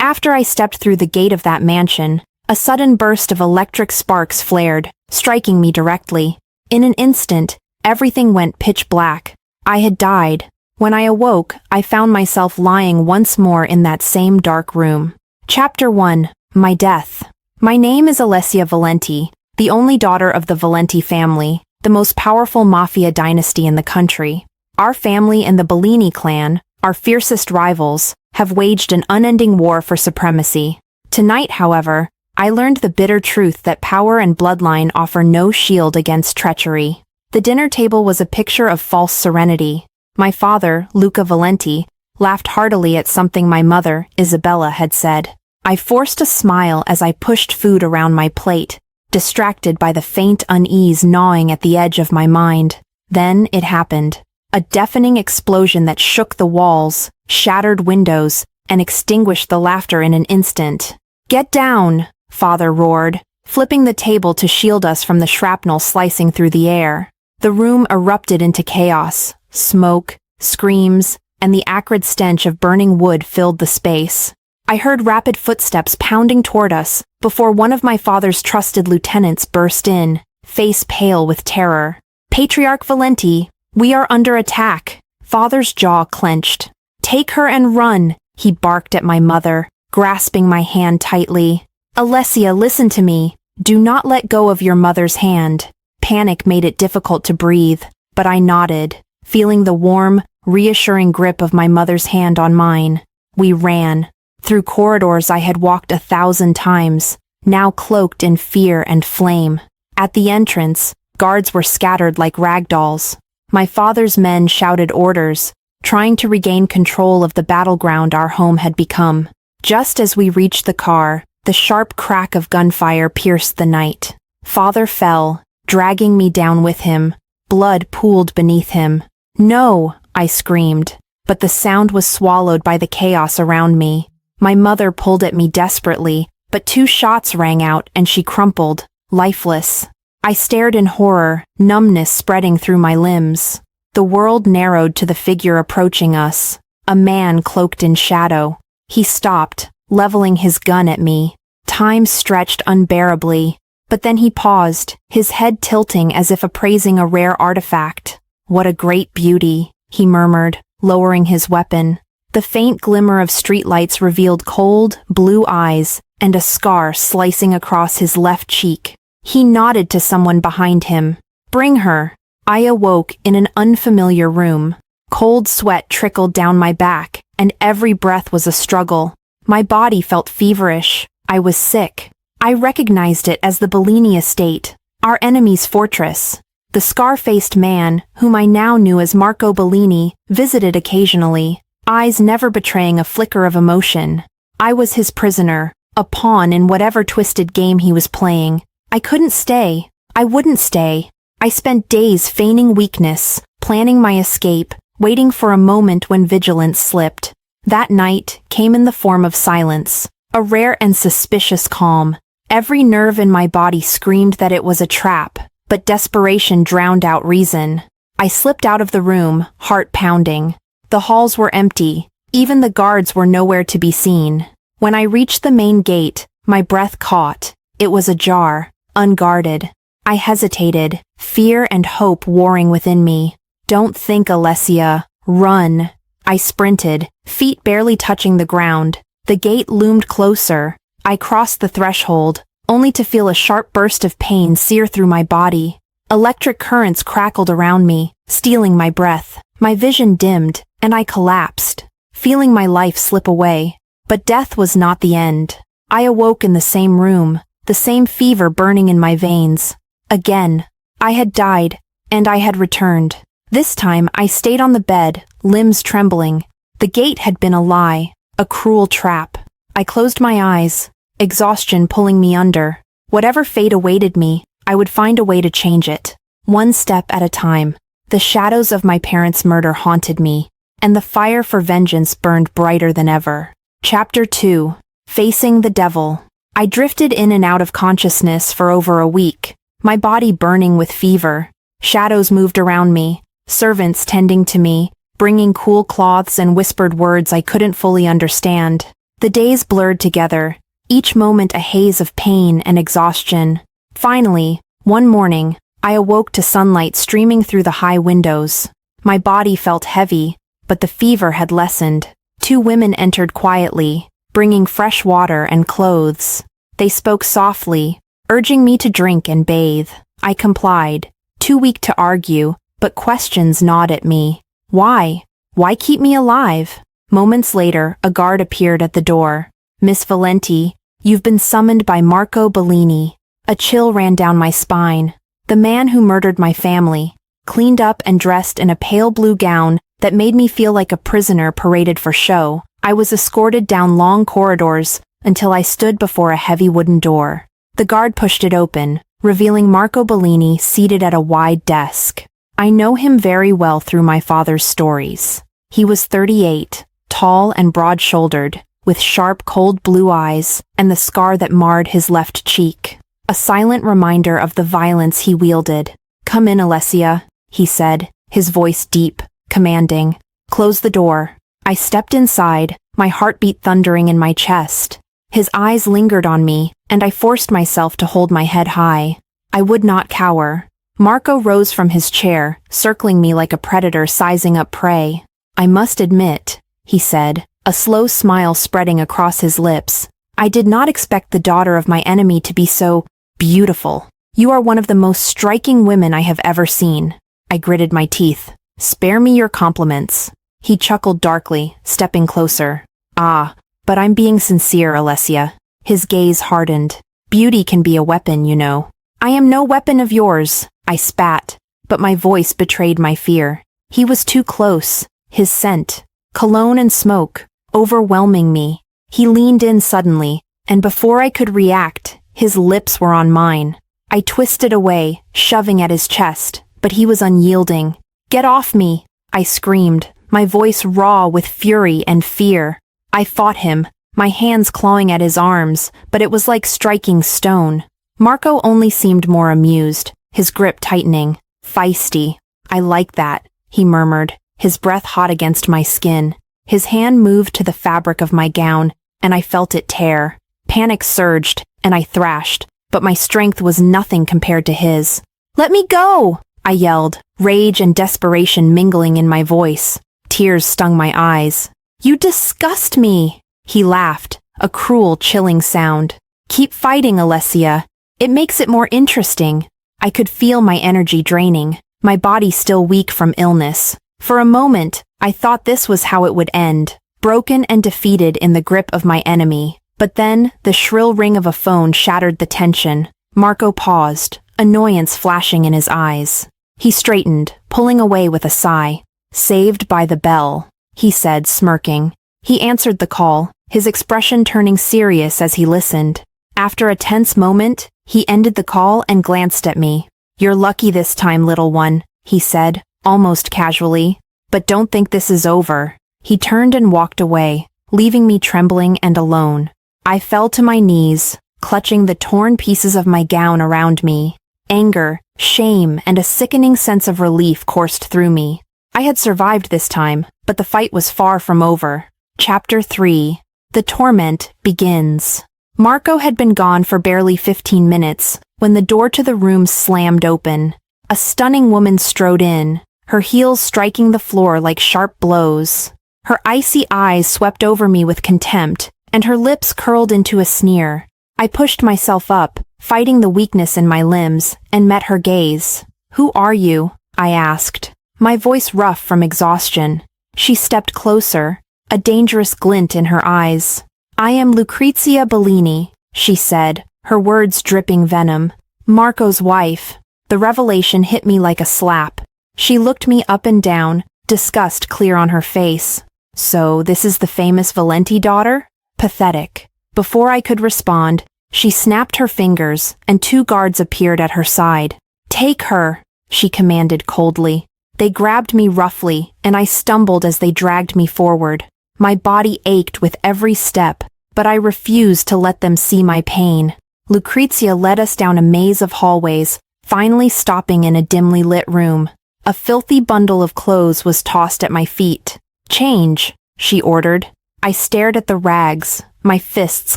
After I stepped through the gate of that mansion, a sudden burst of electric sparks flared, striking me directly. In an instant, everything went pitch black. I had died. When I awoke, I found myself lying once more in that same dark room. Chapter 1. My Death. My name is Alessia Valenti, the only daughter of the Valenti family, the most powerful mafia dynasty in the country. Our family and the Bellini clan, our fiercest rivals, have waged an unending war for supremacy. Tonight, however, I learned the bitter truth that power and bloodline offer no shield against treachery. The dinner table was a picture of false serenity. My father, Luca Valenti, laughed heartily at something my mother, Isabella, had said. I forced a smile as I pushed food around my plate, distracted by the faint unease gnawing at the edge of my mind. Then it happened. A deafening explosion that shook the walls, shattered windows, and extinguished the laughter in an instant. "Get down!" Father roared, flipping the table to shield us from the shrapnel slicing through the air. The room erupted into chaos. Smoke, screams, and the acrid stench of burning wood filled the space. I heard rapid footsteps pounding toward us before one of my father's trusted lieutenants burst in, face pale with terror. "Patriarch Valenti, we are under attack." Father's jaw clenched. "Take her and run," he barked at my mother, grasping my hand tightly. "Alessia, listen to me. Do not let go of your mother's hand." Panic made it difficult to breathe, but I nodded, feeling the warm, reassuring grip of my mother's hand on mine. We ran. Through corridors I had walked 1,000 times, now cloaked in fear and flame. At the entrance, guards were scattered like rag dolls. My father's men shouted orders, trying to regain control of the battleground our home had become. Just as we reached the car, the sharp crack of gunfire pierced the night. Father fell, dragging me down with him. Blood pooled beneath him. "No!" I screamed, but the sound was swallowed by the chaos around me. My mother pulled at me desperately, but 2 shots rang out and she crumpled, lifeless. I stared in horror, numbness spreading through my limbs. The world narrowed to the figure approaching us, a man cloaked in shadow. He stopped, leveling his gun at me. Time stretched unbearably, but then he paused, his head tilting as if appraising a rare artifact. "What a great beauty," he murmured, lowering his weapon. The faint glimmer of streetlights revealed cold, blue eyes and a scar slicing across his left cheek. He nodded to someone behind him. "Bring her." I awoke in an unfamiliar room. Cold sweat trickled down my back, and every breath was a struggle. My body felt feverish. I was sick. I recognized it as the Bellini estate, our enemy's fortress. The scar-faced man, whom I now knew as Marco Bellini, visited occasionally, eyes never betraying a flicker of emotion. I was his prisoner, a pawn in whatever twisted game he was playing. I couldn't stay. I wouldn't stay. I spent days feigning weakness, planning my escape, waiting for a moment when vigilance slipped. That night came in the form of silence, a rare and suspicious calm. Every nerve in my body screamed that it was a trap, but desperation drowned out reason. I slipped out of the room, heart pounding. The halls were empty. Even the guards were nowhere to be seen. When I reached the main gate, my breath caught. It was ajar, unguarded. I hesitated, fear and hope warring within me. "Don't think, Alessia. Run." I sprinted, feet barely touching the ground. The gate loomed closer. I crossed the threshold, only to feel a sharp burst of pain sear through my body. Electric currents crackled around me, stealing my breath. My vision dimmed, and I collapsed, feeling my life slip away. But death was not the end. I awoke in the same room, the same fever burning in my veins. Again, I had died, and I had returned. This time I stayed on the bed, limbs trembling. The gate had been a lie, a cruel trap. I closed my eyes, exhaustion pulling me under. Whatever fate awaited me, I would find a way to change it. One step at a time. The shadows of my parents' murder haunted me, and the fire for vengeance burned brighter than ever. Chapter 2. Facing the Devil. I drifted in and out of consciousness for over a week, my body burning with fever. Shadows moved around me, servants tending to me, bringing cool cloths and whispered words I couldn't fully understand. The days blurred together, each moment a haze of pain and exhaustion. Finally, one morning, I awoke to sunlight streaming through the high windows. My body felt heavy, but the fever had lessened. Two women entered quietly, bringing fresh water and clothes. They spoke softly, urging me to drink and bathe. I complied, too weak to argue, but questions gnawed at me. Why? Why keep me alive? Moments later, a guard appeared at the door. Miss Valenti, you've been summoned by Marco Bellini. A chill ran down my spine. The man who murdered my family, cleaned up and dressed in a pale blue gown that made me feel like a prisoner paraded for show. I was escorted down long corridors until I stood before a heavy wooden door. The guard pushed it open, revealing Marco Bellini seated at a wide desk. I know him very well through my father's stories. He was 38, tall and broad-shouldered, with sharp, cold blue eyes and the scar that marred his left cheek. A silent reminder of the violence he wielded. "Come in, Alessia," he said, his voice deep, commanding. "Close the door." I stepped inside, my heartbeat thundering in my chest. His eyes lingered on me, and I forced myself to hold my head high. I would not cower. Marco rose from his chair, circling me like a predator sizing up prey. "I must admit," he said, a slow smile spreading across his lips, "I did not expect the daughter of my enemy to be so beautiful. You are one of the most striking women I have ever seen." I gritted my teeth. "Spare me your compliments." He chuckled darkly, stepping closer. "Ah, but I'm being sincere, Alessia." His gaze hardened. "Beauty can be a weapon, you know." "I am no weapon of yours," I spat, but my voice betrayed my fear. He was too close, his scent, cologne and smoke, overwhelming me. He leaned in suddenly, and before I could react, his lips were on mine. I twisted away, shoving at his chest, but he was unyielding. "Get off me!" I screamed, my voice raw with fury and fear. I fought him, my hands clawing at his arms, but it was like striking stone. Marco only seemed more amused, his grip tightening. "Feisty. I like that," he murmured, his breath hot against my skin. His hand moved to the fabric of my gown, and I felt it tear. Panic surged, and I thrashed, but my strength was nothing compared to his. "Let me go!" I yelled, rage and desperation mingling in my voice. Tears stung my eyes. "You disgust me!" He laughed, a cruel, chilling sound. "Keep fighting, Alessia. It makes it more interesting." I could feel my energy draining, my body still weak from illness. For a moment, I thought this was how it would end, broken and defeated in the grip of my enemy. But then, the shrill ring of a phone shattered the tension. Marco paused, annoyance flashing in his eyes. He straightened, pulling away with a sigh. "Saved by the bell," he said, smirking. He answered the call, his expression turning serious as he listened. After a tense moment, he ended the call and glanced at me. "You're lucky this time, little one," he said, almost casually. "But don't think this is over." He turned and walked away, leaving me trembling and alone. I fell to my knees, clutching the torn pieces of my gown around me. Anger, shame, and a sickening sense of relief coursed through me. I had survived this time, but the fight was far from over. Chapter 3. The torment begins. Marco had been gone for barely 15 minutes when the door to the room slammed open. A stunning woman strode in, her heels striking the floor like sharp blows. Her icy eyes swept over me with contempt, and her lips curled into a sneer. I pushed myself up, fighting the weakness in my limbs, and met her gaze. "Who are you?" I asked, my voice rough from exhaustion. She stepped closer, a dangerous glint in her eyes. "I am Lucrezia Bellini," she said, her words dripping venom. "Marco's wife." The revelation hit me like a slap. She looked me up and down, disgust clear on her face. "So this is the famous Valenti daughter?" Pathetic. Before I could respond, she snapped her fingers, and two guards appeared at her side. "Take her," she commanded coldly. They grabbed me roughly, and I stumbled as they dragged me forward. My body ached with every step, but I refused to let them see my pain. Lucrezia led us down a maze of hallways, finally stopping in a dimly lit room. A filthy bundle of clothes was tossed at my feet. "Change," she ordered. I stared at the rags, my fists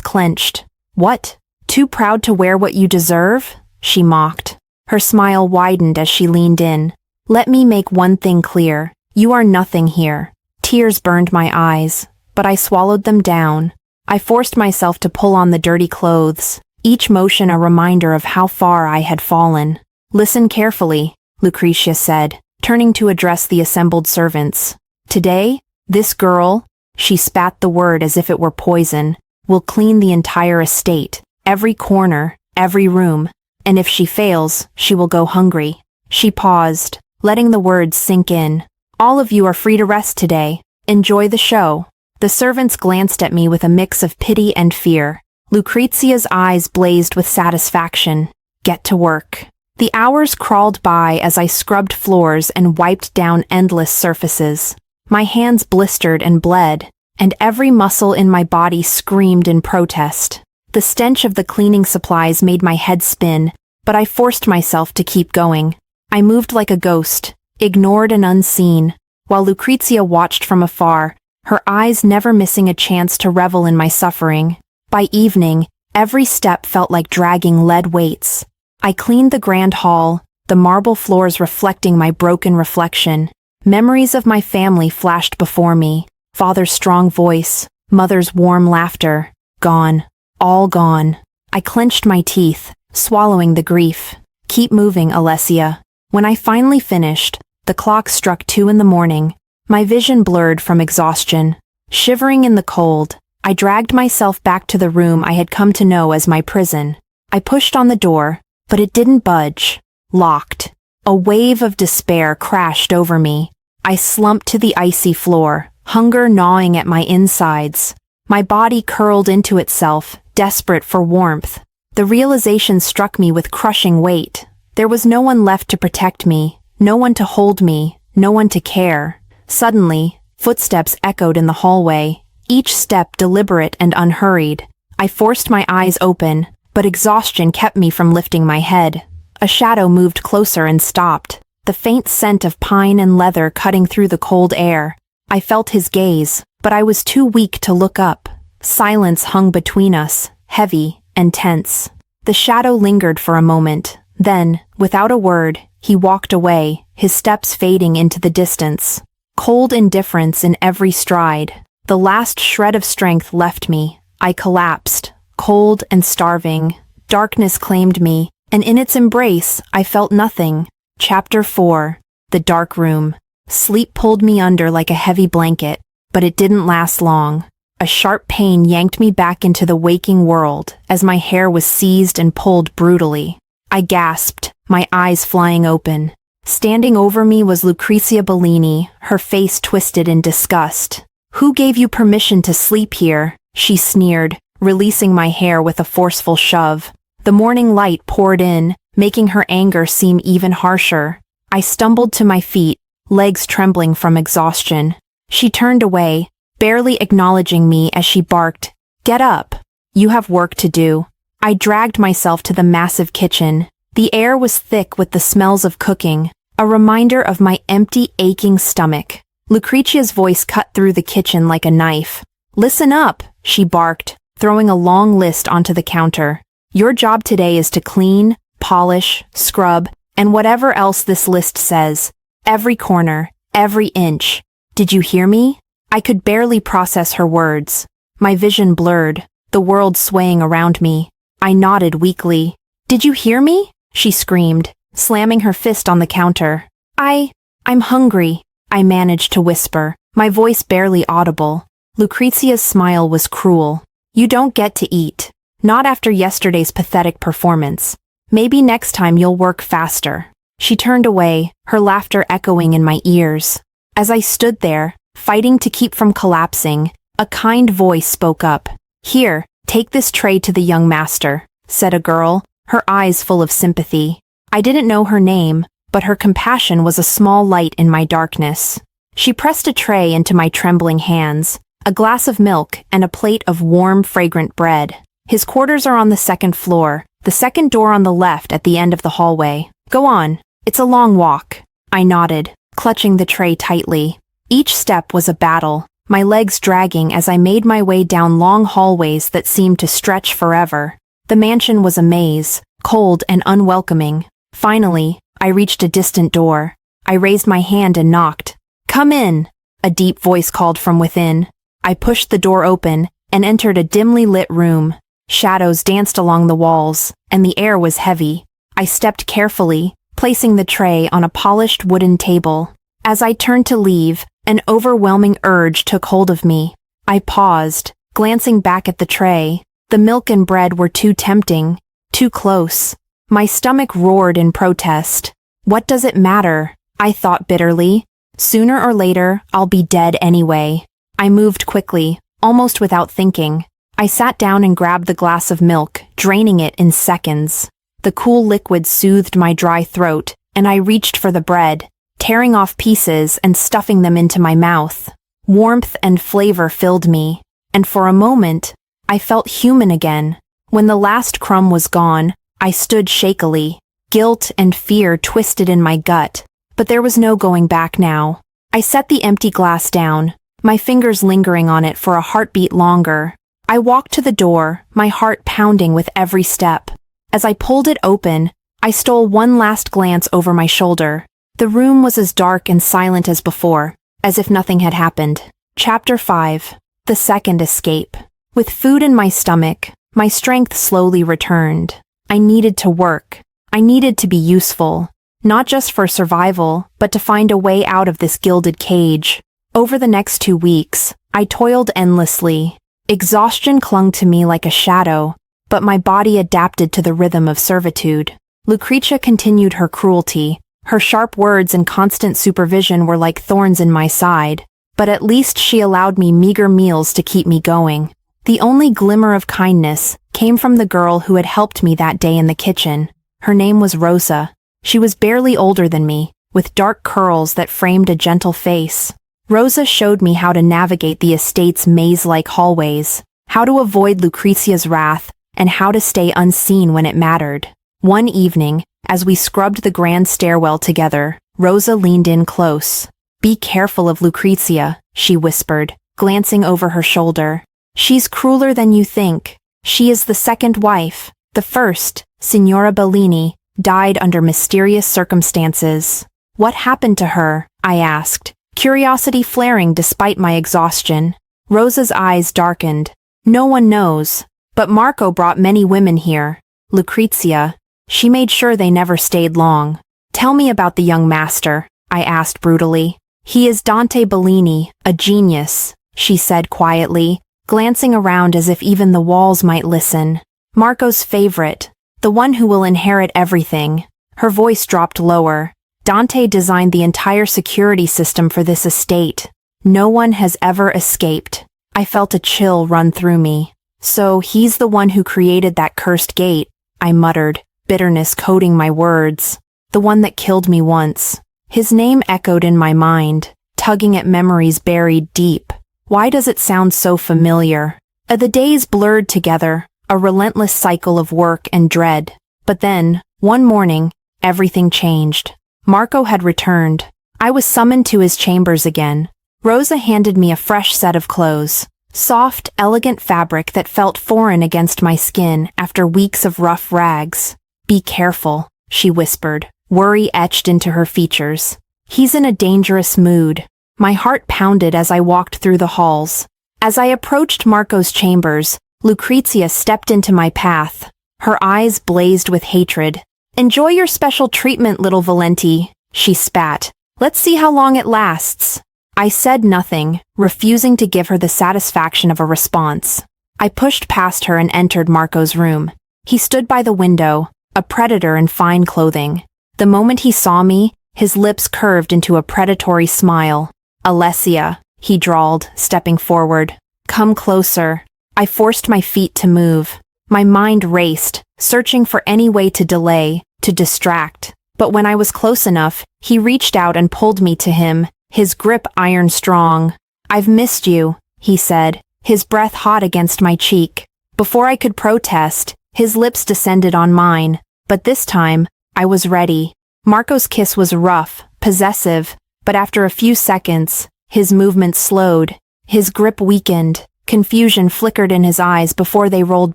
clenched. What? Too proud to wear what you deserve? She mocked. Her smile widened as she leaned in. Let me make one thing clear. You are nothing here. Tears burned my eyes, but I swallowed them down. I forced myself to pull on the dirty clothes, each motion a reminder of how far I had fallen. Listen carefully, Lucretia said, turning to address the assembled servants. Today, this girl, she spat the word as if it were poison, will clean the entire estate, every corner, every room, and if she fails, she will go hungry. She paused, letting the words sink in. All of you are free to rest today. Enjoy the show. The servants glanced at me with a mix of pity and fear. Lucrezia's eyes blazed with satisfaction. Get to work. The hours crawled by as I scrubbed floors and wiped down endless surfaces. My hands blistered and bled, and every muscle in my body screamed in protest. The stench of the cleaning supplies made my head spin, but I forced myself to keep going. I moved like a ghost, ignored and unseen, while Lucrezia watched from afar, her eyes never missing a chance to revel in my suffering. By evening, every step felt like dragging lead weights. I cleaned the grand hall, the marble floors reflecting my broken reflection. Memories of my family flashed before me. Father's strong voice, mother's warm laughter. Gone. All gone. I clenched my teeth, swallowing the grief. Keep moving, Alessia. When I finally finished, the clock struck 2 a.m. My vision blurred from exhaustion. Shivering in the cold, I dragged myself back to the room I had come to know as my prison. I pushed on the door, but it didn't budge. Locked. A wave of despair crashed over me. I slumped to the icy floor, hunger gnawing at my insides. My body curled into itself, desperate for warmth. The realization struck me with crushing weight. There was no one left to protect me, no one to hold me, no one to care. Suddenly, footsteps echoed in the hallway, each step deliberate and unhurried. I forced my eyes open, but exhaustion kept me from lifting my head. A shadow moved closer and stopped, the faint scent of pine and leather cutting through the cold air. I felt his gaze, but I was too weak to look up. Silence hung between us, heavy and tense. The shadow lingered for a moment. Then, without a word, he walked away, his steps fading into the distance. Cold indifference in every stride. The last shred of strength left me. I collapsed, cold and starving. Darkness claimed me, and in its embrace, I felt nothing. Chapter 4. The Dark Room. Sleep pulled me under like a heavy blanket, but it didn't last long. A sharp pain yanked me back into the waking world as my hair was seized and pulled brutally. I gasped, my eyes flying open. Standing over me was Lucretia Bellini, her face twisted in disgust. "Who gave you permission to sleep here?" she sneered, releasing my hair with a forceful shove. The morning light poured in, making her anger seem even harsher. I stumbled to my feet, legs trembling from exhaustion. She turned away, barely acknowledging me as she barked, "Get up. You have work to do." I dragged myself to the massive kitchen. The air was thick with the smells of cooking, a reminder of my empty, aching stomach. Lucretia's voice cut through the kitchen like a knife. "Listen up," she barked, throwing a long list onto the counter. "Your job today is to clean, polish, scrub, and whatever else this list says. Every corner, every inch. Did you hear me?" I could barely process her words. My vision blurred, the world swaying around me. I nodded weakly. "Did you hear me?" she screamed, slamming her fist on the counter. I'm hungry," I managed to whisper, my voice barely audible. Lucrezia's smile was cruel. "You don't get to eat. Not after yesterday's pathetic performance. Maybe next time you'll work faster." She turned away, her laughter echoing in my ears. As I stood there, fighting to keep from collapsing, a kind voice spoke up. "Here, take this tray to the young master," said a girl, her eyes full of sympathy. I didn't know her name, but her compassion was a small light in my darkness. She pressed a tray into my trembling hands, a glass of milk and a plate of warm, fragrant bread. "His quarters are on the second floor, the second door on the left at the end of the hallway. Go on, it's a long walk." I nodded, clutching the tray tightly. Each step was a battle, my legs dragging as I made my way down long hallways that seemed to stretch forever. The mansion was a maze, cold and unwelcoming. Finally, I reached a distant door. I raised my hand and knocked. "Come in," a deep voice called from within. I pushed the door open and entered a dimly lit room. Shadows danced along the walls, and the air was heavy. I stepped carefully, placing the tray on a polished wooden table. As I turned to leave, an overwhelming urge took hold of me. I paused, glancing back at the tray. The milk and bread were too tempting, too close. My stomach roared in protest. What does it matter? I thought bitterly. Sooner or later, I'll be dead anyway. I moved quickly, almost without thinking. I sat down and grabbed the glass of milk, draining it in seconds. The cool liquid soothed my dry throat, and I reached for the bread, tearing off pieces and stuffing them into my mouth. Warmth and flavor filled me, and for a moment, I felt human again. When the last crumb was gone, I stood shakily. Guilt and fear twisted in my gut, but there was no going back now. I set the empty glass down, my fingers lingering on it for a heartbeat longer. I walked to the door, my heart pounding with every step. As I pulled it open, I stole one last glance over my shoulder. The room was as dark and silent as before, as if nothing had happened. Chapter 5. The Second Escape. With food in my stomach, my strength slowly returned. I needed to work. I needed to be useful, not just for survival, but to find a way out of this gilded cage. Over the next 2 weeks, I toiled endlessly. Exhaustion clung to me like a shadow, but my body adapted to the rhythm of servitude. Lucrezia continued her cruelty. Her sharp words and constant supervision were like thorns in my side, but at least she allowed me meager meals to keep me going. The only glimmer of kindness came from the girl who had helped me that day in the kitchen. Her name was Rosa. She was barely older than me, with dark curls that framed a gentle face. Rosa showed me how to navigate the estate's maze-like hallways, how to avoid Lucrezia's wrath, and how to stay unseen when it mattered. One evening, as we scrubbed the grand stairwell together, Rosa leaned in close. "Be careful of Lucrezia," she whispered, glancing over her shoulder. "She's crueler than you think. She is the second wife. The first, Signora Bellini, died under mysterious circumstances." "What happened to her?" I asked, curiosity flaring despite my exhaustion. Rosa's eyes darkened. "No one knows, but Marco brought many women here. Lucrezia, she made sure they never stayed long." "Tell me about the young master," I asked brutally. "He is Dante Bellini, a genius," she said quietly, glancing around as if even the walls might listen. "Marco's favorite, the one who will inherit everything." Her voice dropped lower. "Dante designed the entire security system for this estate. No one has ever escaped." I felt a chill run through me. "So he's the one who created that cursed gate," I muttered, bitterness coating my words. "The one that killed me once." His name echoed in my mind, tugging at memories buried deep. Why does it sound so familiar? The days blurred together, a relentless cycle of work and dread. But then, one morning, everything changed. Marco had returned. I was summoned to his chambers again. Rosa handed me a fresh set of clothes. Soft, elegant fabric that felt foreign against my skin after weeks of rough rags. "Be careful," she whispered, worry etched into her features. "He's in a dangerous mood." My heart pounded as I walked through the halls. As I approached Marco's chambers, Lucrezia stepped into my path. Her eyes blazed with hatred. "Enjoy your special treatment, little Valenti," she spat. "Let's see how long it lasts." I said nothing, refusing to give her the satisfaction of a response. I pushed past her and entered Marco's room. He stood by the window, a predator in fine clothing. The moment he saw me, his lips curved into a predatory smile. "Alessia," he drawled, stepping forward. "Come closer." I forced my feet to move. My mind raced, searching for any way to delay, to distract. But when I was close enough, he reached out and pulled me to him, his grip iron strong. "I've missed you," he said, his breath hot against my cheek. Before I could protest, his lips descended on mine, but this time, I was ready. Marco's kiss was rough, possessive, but after a few seconds, his movement slowed. His grip weakened, confusion flickered in his eyes before they rolled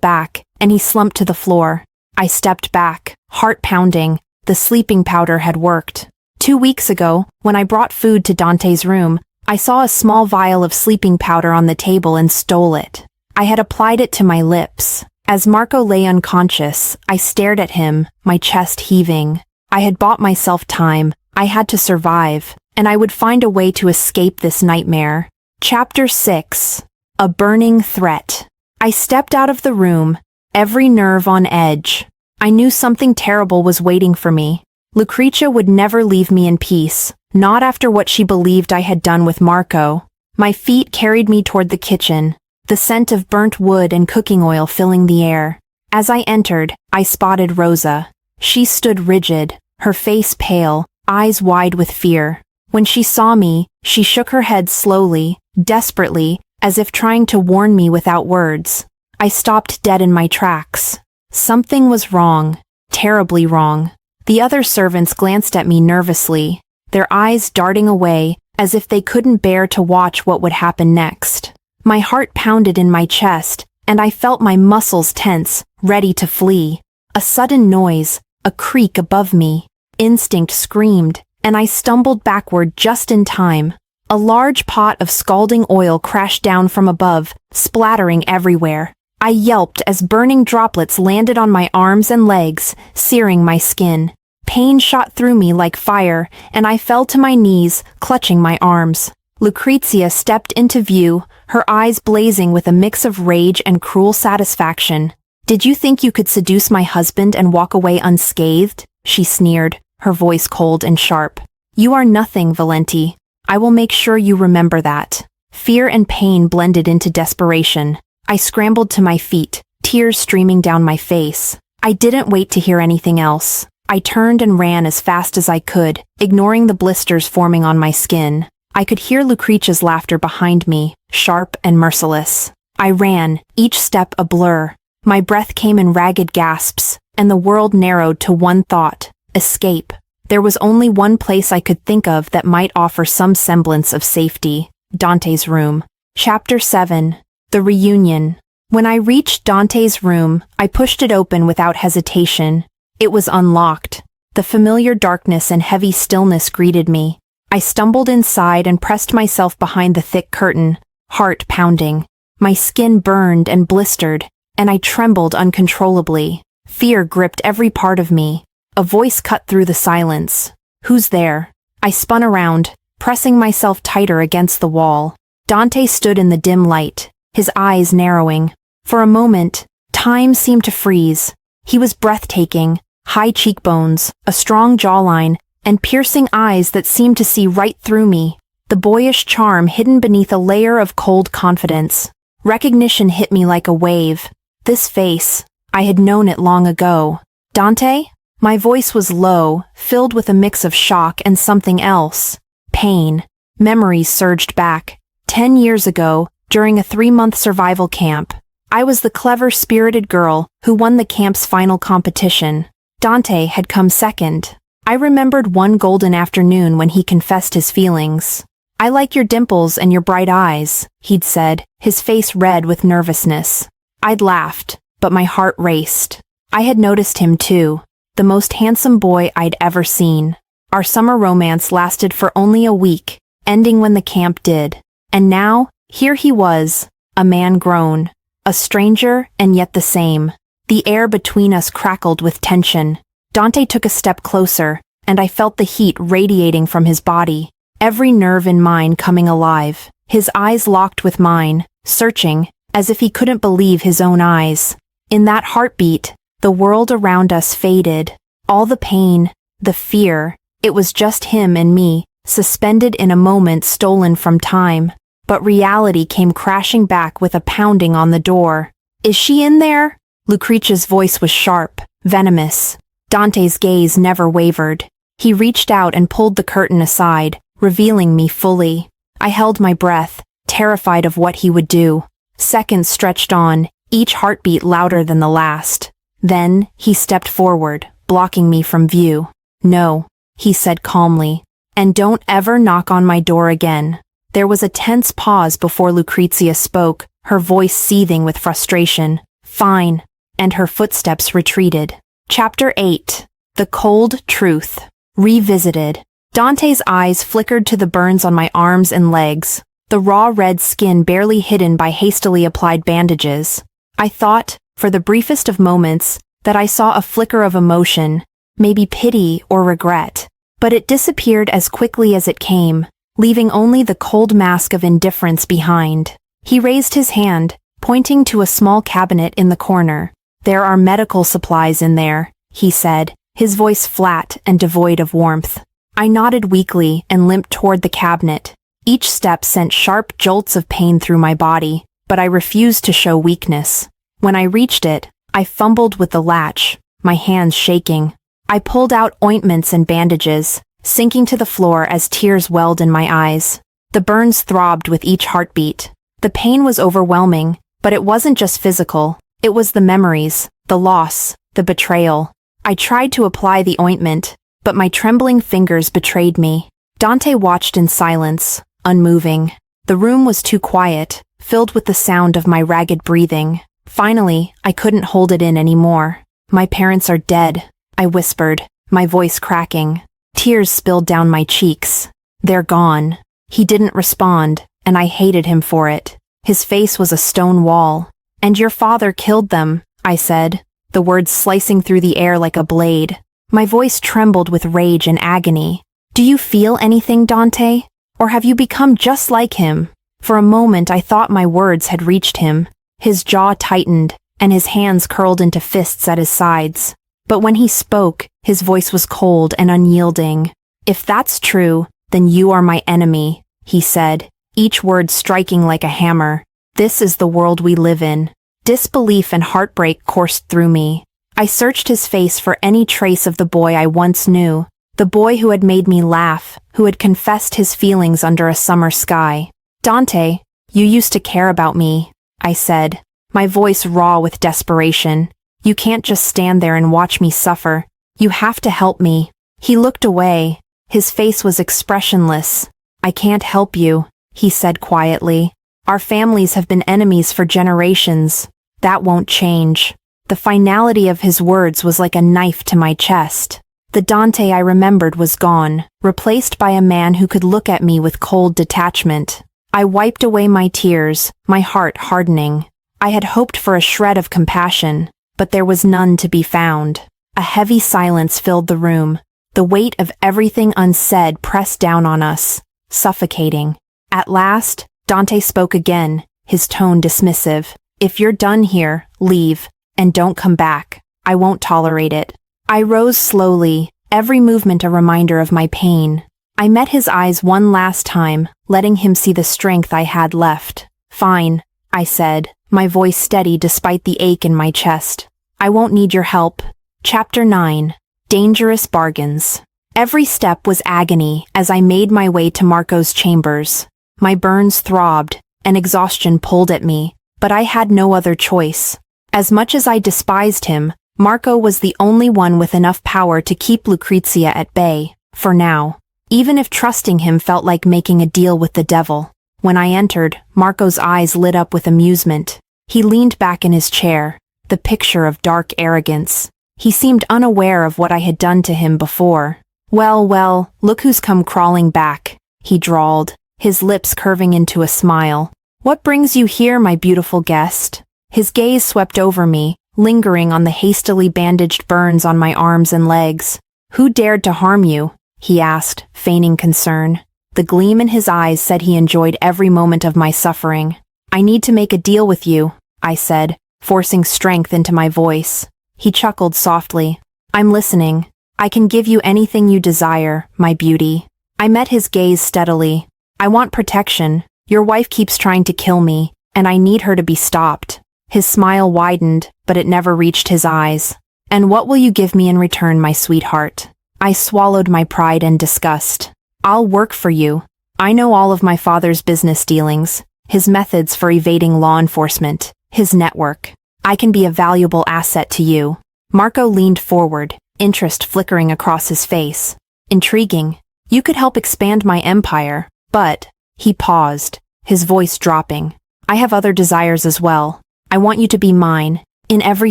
back, and he slumped to the floor. I stepped back, heart pounding. The sleeping powder had worked. 2 weeks ago, when I brought food to Dante's room, I saw a small vial of sleeping powder on the table and stole it. I had applied it to my lips. As Marco lay unconscious, I stared at him, my chest heaving. I had bought myself time. I had to survive, and I would find a way to escape this nightmare. Chapter 6. A burning threat. I stepped out of the room, every nerve on edge. I knew something terrible was waiting for me. Lucrezia would never leave me in peace, not after what she believed I had done with Marco. My feet carried me toward the kitchen, the scent of burnt wood and cooking oil filling the air. As I entered, I spotted Rosa. She stood rigid, her face pale, eyes wide with fear. When she saw me, she shook her head slowly, desperately, as if trying to warn me without words. I stopped dead in my tracks. Something was wrong, terribly wrong. The other servants glanced at me nervously, their eyes darting away as if they couldn't bear to watch what would happen next. My heart pounded in my chest, and I felt my muscles tense, ready to flee. A sudden noise, a creak above me. Instinct screamed, and I stumbled backward just in time. A large pot of scalding oil crashed down from above, splattering everywhere. I yelped as burning droplets landed on my arms and legs, searing my skin. Pain shot through me like fire, and I fell to my knees, clutching my arms. Lucrezia stepped into view, her eyes blazing with a mix of rage and cruel satisfaction. "Did you think you could seduce my husband and walk away unscathed?" she sneered, her voice cold and sharp. "You are nothing, Valenti. I will make sure you remember that." Fear and pain blended into desperation. I scrambled to my feet, tears streaming down my face. I didn't wait to hear anything else. I turned and ran as fast as I could, ignoring the blisters forming on my skin. I could hear Lucrezia's laughter behind me, sharp and merciless. I ran, each step a blur. My breath came in ragged gasps, and the world narrowed to one thought: escape. There was only one place I could think of that might offer some semblance of safety: Dante's room. Chapter 7. The Reunion. When I reached Dante's room, I pushed it open without hesitation. It was unlocked. The familiar darkness and heavy stillness greeted me. I stumbled inside and pressed myself behind the thick curtain, heart pounding. My skin burned and blistered, and I trembled uncontrollably. Fear gripped every part of me. A voice cut through the silence. "Who's there?" I spun around, pressing myself tighter against the wall. Dante stood in the dim light, his eyes narrowing. For a moment, time seemed to freeze. He was breathtaking, high cheekbones, a strong jawline, and piercing eyes that seemed to see right through me, the boyish charm hidden beneath a layer of cold confidence. Recognition hit me like a wave. This face, I had known it long ago. "Dante?" My voice was low, filled with a mix of shock and something else. Pain. Memories surged back. 10 years ago, during a 3-month survival camp, I was the clever, spirited girl who won the camp's final competition. Dante had come second. I remembered one golden afternoon when he confessed his feelings. "I like your dimples and your bright eyes," he'd said, his face red with nervousness. I'd laughed, but my heart raced. I had noticed him too, the most handsome boy I'd ever seen. Our summer romance lasted for only a week, ending when the camp did. And now, here he was, a man grown, a stranger and yet the same. The air between us crackled with tension. Dante took a step closer, and I felt the heat radiating from his body, every nerve in mine coming alive. His eyes locked with mine, searching, as if he couldn't believe his own eyes. In that heartbeat, the world around us faded. All the pain, the fear, it was just him and me, suspended in a moment stolen from time. But reality came crashing back with a pounding on the door. "Is she in there?" Lucrezia's voice was sharp, venomous. Dante's gaze never wavered. He reached out and pulled the curtain aside, revealing me fully. I held my breath, terrified of what he would do. Seconds stretched on, each heartbeat louder than the last. Then, he stepped forward, blocking me from view. "No," he said calmly. "And don't ever knock on my door again." There was a tense pause before Lucrezia spoke, her voice seething with frustration. "Fine," and her footsteps retreated. Chapter 8. The Cold Truth. Revisited. Dante's eyes flickered to the burns on my arms and legs, the raw red skin barely hidden by hastily applied bandages. I thought, for the briefest of moments, that I saw a flicker of emotion, maybe pity or regret, but it disappeared as quickly as it came, leaving only the cold mask of indifference behind. He raised his hand, pointing to a small cabinet in the corner. "There are medical supplies in there," he said, his voice flat and devoid of warmth. I nodded weakly and limped toward the cabinet. Each step sent sharp jolts of pain through my body, but I refused to show weakness. When I reached it, I fumbled with the latch, my hands shaking. I pulled out ointments and bandages, sinking to the floor as tears welled in my eyes. The burns throbbed with each heartbeat. The pain was overwhelming, but it wasn't just physical. It was the memories, the loss, the betrayal. I tried to apply the ointment, but my trembling fingers betrayed me. Dante watched in silence, unmoving. The room was too quiet, filled with the sound of my ragged breathing. Finally, I couldn't hold it in anymore. "My parents are dead," I whispered, my voice cracking. Tears spilled down my cheeks. "They're gone." He didn't respond, and I hated him for it. His face was a stone wall. "And your father killed them," I said, the words slicing through the air like a blade. My voice trembled with rage and agony. "Do you feel anything, Dante? Or have you become just like him?" For a moment I thought my words had reached him. His jaw tightened, and his hands curled into fists at his sides. But when he spoke, his voice was cold and unyielding. "If that's true, then you are my enemy," he said, each word striking like a hammer. "This is the world we live in." Disbelief and heartbreak coursed through me. I searched his face for any trace of the boy I once knew, the boy who had made me laugh, who had confessed his feelings under a summer sky. "Dante, you used to care about me," I said, my voice raw with desperation. "You can't just stand there and watch me suffer. You have to help me." He looked away. His face was expressionless. "I can't help you," he said quietly. "Our families have been enemies for generations. That won't change." The finality of his words was like a knife to my chest. The Dante I remembered was gone, replaced by a man who could look at me with cold detachment. I wiped away my tears, my heart hardening. I had hoped for a shred of compassion, but there was none to be found. A heavy silence filled the room. The weight of everything unsaid pressed down on us, suffocating. At last, Dante spoke again, his tone dismissive. "If you're done here, leave, and don't come back. I won't tolerate it." I rose slowly, every movement a reminder of my pain. I met his eyes one last time, letting him see the strength I had left. "Fine," I said, my voice steady despite the ache in my chest. "I won't need your help." Chapter 9. Dangerous Bargains. Every step was agony as I made my way to Marco's chambers. My burns throbbed, and exhaustion pulled at me, but I had no other choice. As much as I despised him, Marco was the only one with enough power to keep Lucrezia at bay, for now, even if trusting him felt like making a deal with the devil. When I entered, Marco's eyes lit up with amusement. He leaned back in his chair, the picture of dark arrogance. He seemed unaware of what I had done to him before. Well, look who's come crawling back," he drawled, his lips curving into a smile. "What brings you here, my beautiful guest?" His gaze swept over me, lingering on the hastily bandaged burns on my arms and legs. "Who dared to harm you?" he asked, feigning concern. The gleam in his eyes said he enjoyed every moment of my suffering. "I need to make a deal with you," I said, forcing strength into my voice. He chuckled softly. "I'm listening. I can give you anything you desire, my beauty." I met his gaze steadily. "I want protection. Your wife keeps trying to kill me, and I need her to be stopped." His smile widened, but it never reached his eyes. "And what will you give me in return, my sweetheart?" I swallowed my pride and disgust. "I'll work for you. I know all of my father's business dealings, his methods for evading law enforcement, his network. I can be a valuable asset to you." Marco leaned forward, interest flickering across his face. "Intriguing. You could help expand my empire, but," He paused, his voice dropping. I have other desires as well. I want you to be mine, in every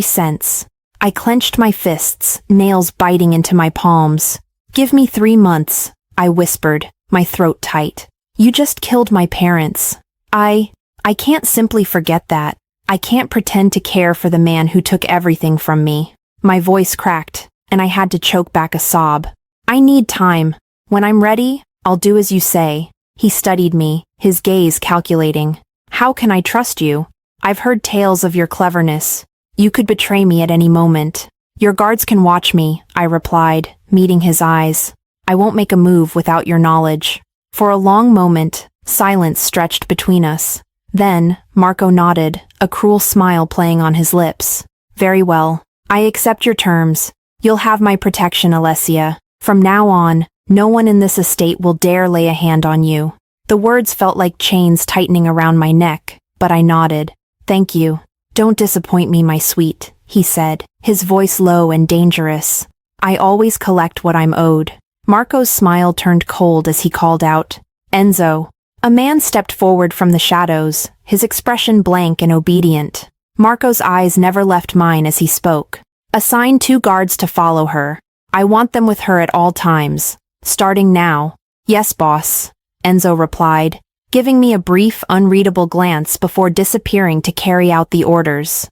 sense. I clenched my fists, nails biting into my palms. Give me 3 months, I whispered, my throat tight. You just killed my parents. I can't simply forget that. I can't pretend to care for the man who took everything from me. My voice cracked, and I had to choke back a sob. I need time. When I'm ready, I'll do as you say. He studied me, his gaze calculating. How can I trust you? I've heard tales of your cleverness. You could betray me at any moment. Your guards can watch me, I replied, meeting his eyes. I won't make a move without your knowledge. For a long moment, silence stretched between us. Then, Marco nodded, a cruel smile playing on his lips. Very well. I accept your terms. You'll have my protection, Alessia. From now on, no one in this estate will dare lay a hand on you. The words felt like chains tightening around my neck, but I nodded. Thank you. Don't disappoint me, my sweet, he said, his voice low and dangerous. I always collect what I'm owed. Marco's smile turned cold as he called out, Enzo. A man stepped forward from the shadows, his expression blank and obedient. Marco's eyes never left mine as he spoke. Assign 2 guards to follow her. I want them with her at all times. Starting now. Yes, boss, Enzo replied, giving me a brief, unreadable glance before disappearing to carry out the orders.